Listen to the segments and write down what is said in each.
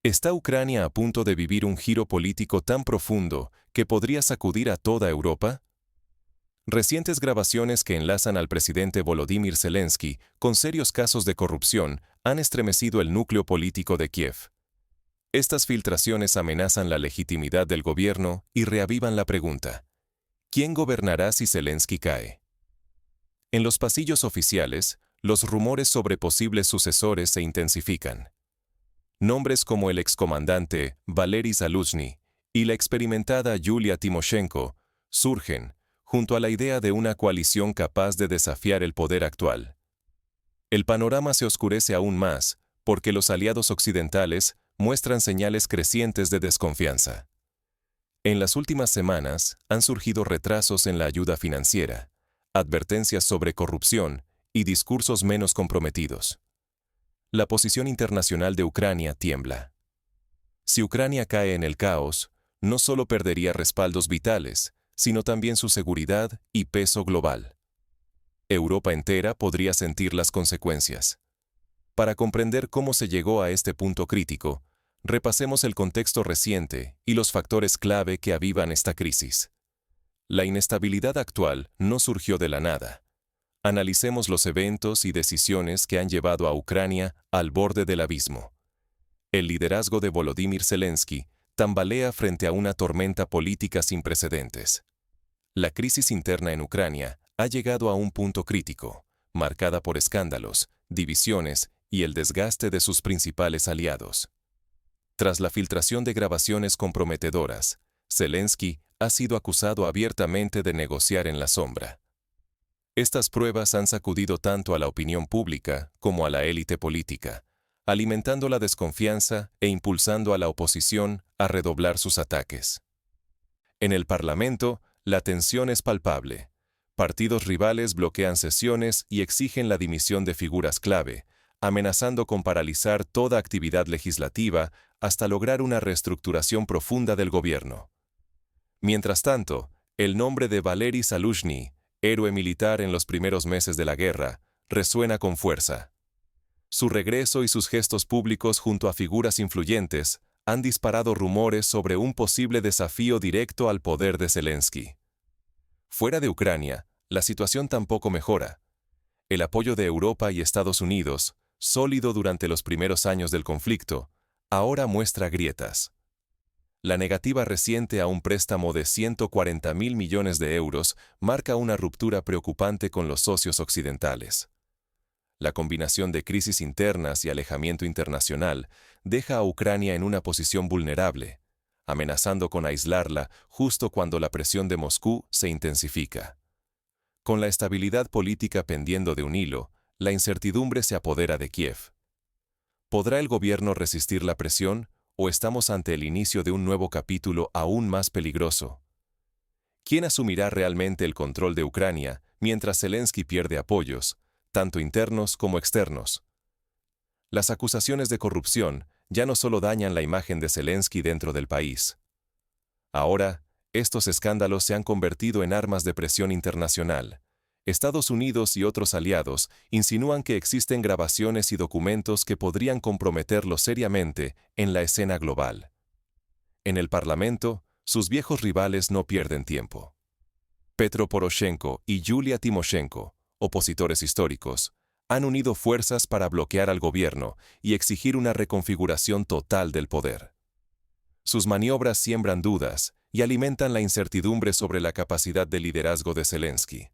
¿Está Ucrania a punto de vivir un giro político tan profundo que podría sacudir a toda Europa? Recientes grabaciones que enlazan al presidente Volodymyr Zelensky con serios casos de corrupción han estremecido el núcleo político de Kiev. Estas filtraciones amenazan la legitimidad del gobierno y reavivan la pregunta: ¿quién gobernará si Zelensky cae? En los pasillos oficiales, los rumores sobre posibles sucesores se intensifican. Nombres como el excomandante Valery Zaluzhny y la experimentada Yulia Timoshenko surgen, junto a la idea de una coalición capaz de desafiar el poder actual. El panorama se oscurece aún más, porque los aliados occidentales muestran señales crecientes de desconfianza. En las últimas semanas han surgido retrasos en la ayuda financiera, advertencias sobre corrupción y discursos menos comprometidos. La posición internacional de Ucrania tiembla. Si Ucrania cae en el caos, no solo perdería respaldos vitales, sino también su seguridad y peso global. Europa entera podría sentir las consecuencias. Para comprender cómo se llegó a este punto crítico, repasemos el contexto reciente y los factores clave que avivan esta crisis. La inestabilidad actual no surgió de la nada. Analicemos los eventos y decisiones que han llevado a Ucrania al borde del abismo. El liderazgo de Volodymyr Zelensky tambalea frente a una tormenta política sin precedentes. La crisis interna en Ucrania ha llegado a un punto crítico, marcada por escándalos, divisiones y el desgaste de sus principales aliados. Tras la filtración de grabaciones comprometedoras, Zelensky ha sido acusado abiertamente de negociar en la sombra. Estas pruebas han sacudido tanto a la opinión pública como a la élite política, alimentando la desconfianza e impulsando a la oposición a redoblar sus ataques. En el Parlamento, la tensión es palpable. Partidos rivales bloquean sesiones y exigen la dimisión de figuras clave, amenazando con paralizar toda actividad legislativa hasta lograr una reestructuración profunda del gobierno. Mientras tanto, el nombre de Valery Zaluzhny, héroe militar en los primeros meses de la guerra, resuena con fuerza. Su regreso y sus gestos públicos junto a figuras influyentes han disparado rumores sobre un posible desafío directo al poder de Zelensky. Fuera de Ucrania, la situación tampoco mejora. El apoyo de Europa y Estados Unidos, sólido durante los primeros años del conflicto, ahora muestra grietas. La negativa reciente a un préstamo de 140.000 millones de euros marca una ruptura preocupante con los socios occidentales. La combinación de crisis internas y alejamiento internacional deja a Ucrania en una posición vulnerable, amenazando con aislarla justo cuando la presión de Moscú se intensifica. Con la estabilidad política pendiendo de un hilo, la incertidumbre se apodera de Kiev. ¿Podrá el gobierno resistir la presión o estamos ante el inicio de un nuevo capítulo aún más peligroso? ¿Quién asumirá realmente el control de Ucrania mientras Zelensky pierde apoyos, tanto internos como externos? Las acusaciones de corrupción ya no solo dañan la imagen de Zelensky dentro del país. Ahora, estos escándalos se han convertido en armas de presión internacional. Estados Unidos y otros aliados insinúan que existen grabaciones y documentos que podrían comprometerlo seriamente en la escena global. En el Parlamento, sus viejos rivales no pierden tiempo. Petro Poroshenko y Yulia Timoshenko, opositores históricos, han unido fuerzas para bloquear al gobierno y exigir una reconfiguración total del poder. Sus maniobras siembran dudas y alimentan la incertidumbre sobre la capacidad de liderazgo de Zelensky.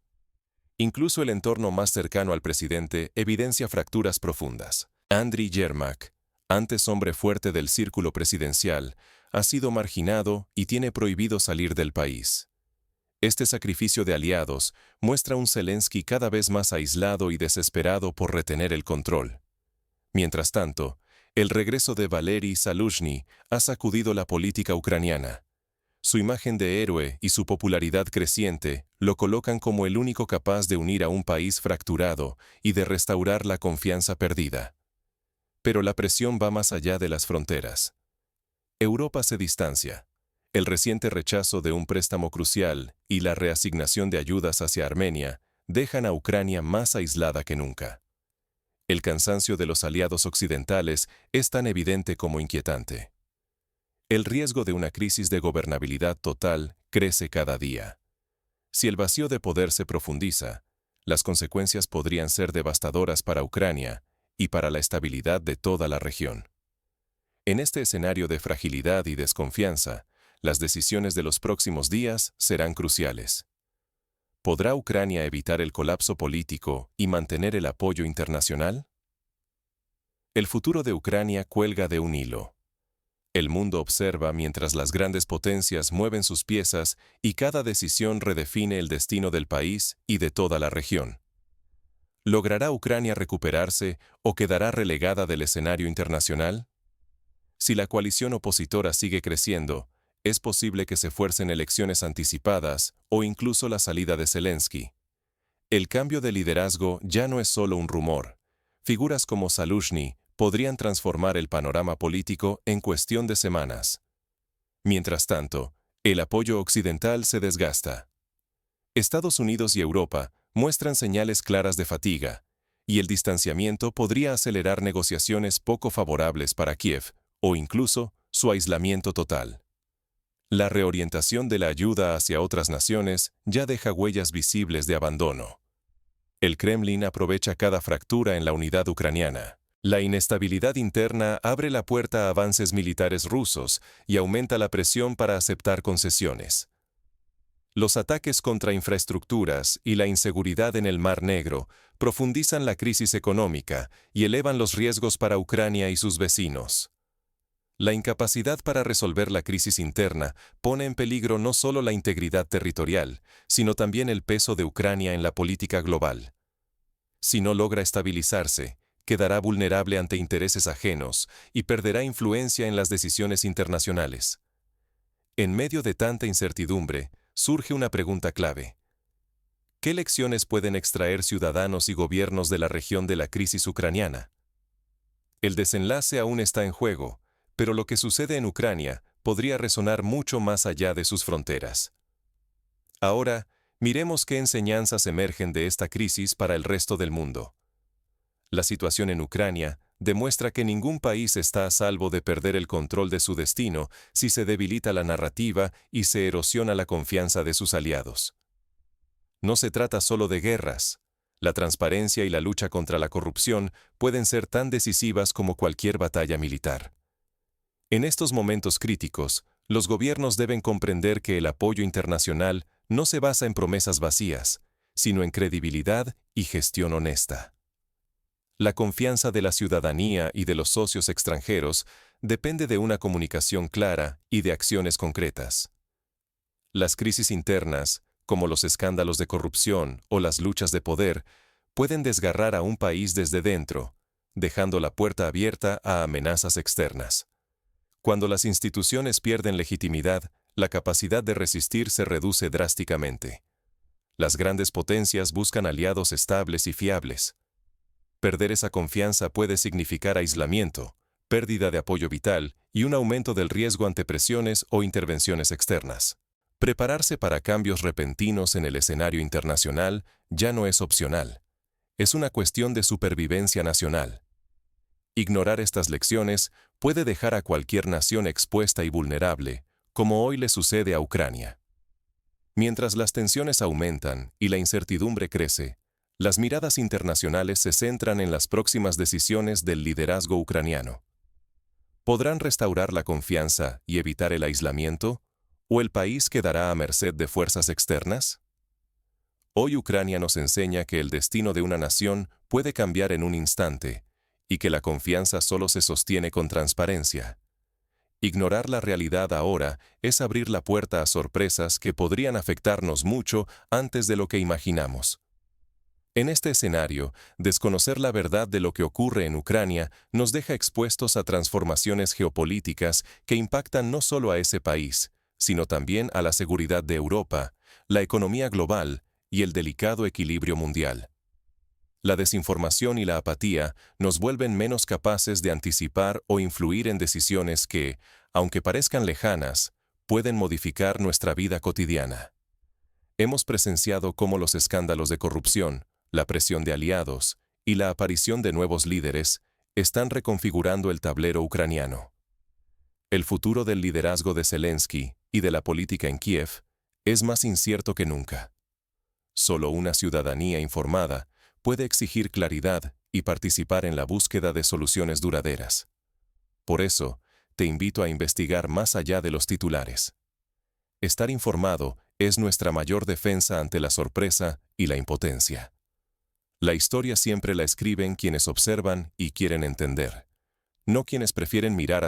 Incluso el entorno más cercano al presidente evidencia fracturas profundas. Andriy Yermak, antes hombre fuerte del círculo presidencial, ha sido marginado y tiene prohibido salir del país. Este sacrificio de aliados muestra un Zelensky cada vez más aislado y desesperado por retener el control. Mientras tanto, el regreso de Valery Zaluzhny ha sacudido la política ucraniana. Su imagen de héroe y su popularidad creciente lo colocan como el único capaz de unir a un país fracturado y de restaurar la confianza perdida. Pero la presión va más allá de las fronteras. Europa se distancia. El reciente rechazo de un préstamo crucial y la reasignación de ayudas hacia Armenia dejan a Ucrania más aislada que nunca. El cansancio de los aliados occidentales es tan evidente como inquietante. El riesgo de una crisis de gobernabilidad total crece cada día. Si el vacío de poder se profundiza, las consecuencias podrían ser devastadoras para Ucrania y para la estabilidad de toda la región. En este escenario de fragilidad y desconfianza, las decisiones de los próximos días serán cruciales. ¿Podrá Ucrania evitar el colapso político y mantener el apoyo internacional? El futuro de Ucrania cuelga de un hilo. El mundo observa mientras las grandes potencias mueven sus piezas y cada decisión redefine el destino del país y de toda la región. ¿Logrará Ucrania recuperarse o quedará relegada del escenario internacional? Si la coalición opositora sigue creciendo, es posible que se fuercen elecciones anticipadas o incluso la salida de Zelensky. El cambio de liderazgo ya no es solo un rumor. Figuras como Zaluzhny podrían transformar el panorama político en cuestión de semanas. Mientras tanto, el apoyo occidental se desgasta. Estados Unidos y Europa muestran señales claras de fatiga, y el distanciamiento podría acelerar negociaciones poco favorables para Kiev, o incluso su aislamiento total. La reorientación de la ayuda hacia otras naciones ya deja huellas visibles de abandono. El Kremlin aprovecha cada fractura en la unidad ucraniana. La inestabilidad interna abre la puerta a avances militares rusos y aumenta la presión para aceptar concesiones. Los ataques contra infraestructuras y la inseguridad en el Mar Negro profundizan la crisis económica y elevan los riesgos para Ucrania y sus vecinos. La incapacidad para resolver la crisis interna pone en peligro no solo la integridad territorial, sino también el peso de Ucrania en la política global. Si no logra estabilizarse, quedará vulnerable ante intereses ajenos y perderá influencia en las decisiones internacionales. En medio de tanta incertidumbre, surge una pregunta clave. ¿Qué lecciones pueden extraer ciudadanos y gobiernos de la región de la crisis ucraniana? El desenlace aún está en juego, pero lo que sucede en Ucrania podría resonar mucho más allá de sus fronteras. Ahora, miremos qué enseñanzas emergen de esta crisis para el resto del mundo. La situación en Ucrania demuestra que ningún país está a salvo de perder el control de su destino si se debilita la narrativa y se erosiona la confianza de sus aliados. No se trata solo de guerras. La transparencia y la lucha contra la corrupción pueden ser tan decisivas como cualquier batalla militar. En estos momentos críticos, los gobiernos deben comprender que el apoyo internacional no se basa en promesas vacías, sino en credibilidad y gestión honesta. La confianza de la ciudadanía y de los socios extranjeros depende de una comunicación clara y de acciones concretas. Las crisis internas, como los escándalos de corrupción o las luchas de poder, pueden desgarrar a un país desde dentro, dejando la puerta abierta a amenazas externas. Cuando las instituciones pierden legitimidad, la capacidad de resistir se reduce drásticamente. Las grandes potencias buscan aliados estables y fiables. Perder esa confianza puede significar aislamiento, pérdida de apoyo vital y un aumento del riesgo ante presiones o intervenciones externas. Prepararse para cambios repentinos en el escenario internacional ya no es opcional. Es una cuestión de supervivencia nacional. Ignorar estas lecciones puede dejar a cualquier nación expuesta y vulnerable, como hoy le sucede a Ucrania. Mientras las tensiones aumentan y la incertidumbre crece, las miradas internacionales se centran en las próximas decisiones del liderazgo ucraniano. ¿Podrán restaurar la confianza y evitar el aislamiento? ¿O el país quedará a merced de fuerzas externas? Hoy Ucrania nos enseña que el destino de una nación puede cambiar en un instante, y que la confianza solo se sostiene con transparencia. Ignorar la realidad ahora es abrir la puerta a sorpresas que podrían afectarnos mucho antes de lo que imaginamos. En este escenario, desconocer la verdad de lo que ocurre en Ucrania nos deja expuestos a transformaciones geopolíticas que impactan no solo a ese país, sino también a la seguridad de Europa, la economía global y el delicado equilibrio mundial. La desinformación y la apatía nos vuelven menos capaces de anticipar o influir en decisiones que, aunque parezcan lejanas, pueden modificar nuestra vida cotidiana. Hemos presenciado cómo los escándalos de corrupción, la presión de aliados y la aparición de nuevos líderes están reconfigurando el tablero ucraniano. El futuro del liderazgo de Zelensky y de la política en Kiev es más incierto que nunca. Solo una ciudadanía informada puede exigir claridad y participar en la búsqueda de soluciones duraderas. Por eso, te invito a investigar más allá de los titulares. Estar informado es nuestra mayor defensa ante la sorpresa y la impotencia. La historia siempre la escriben quienes observan y quieren entender, no quienes prefieren mirar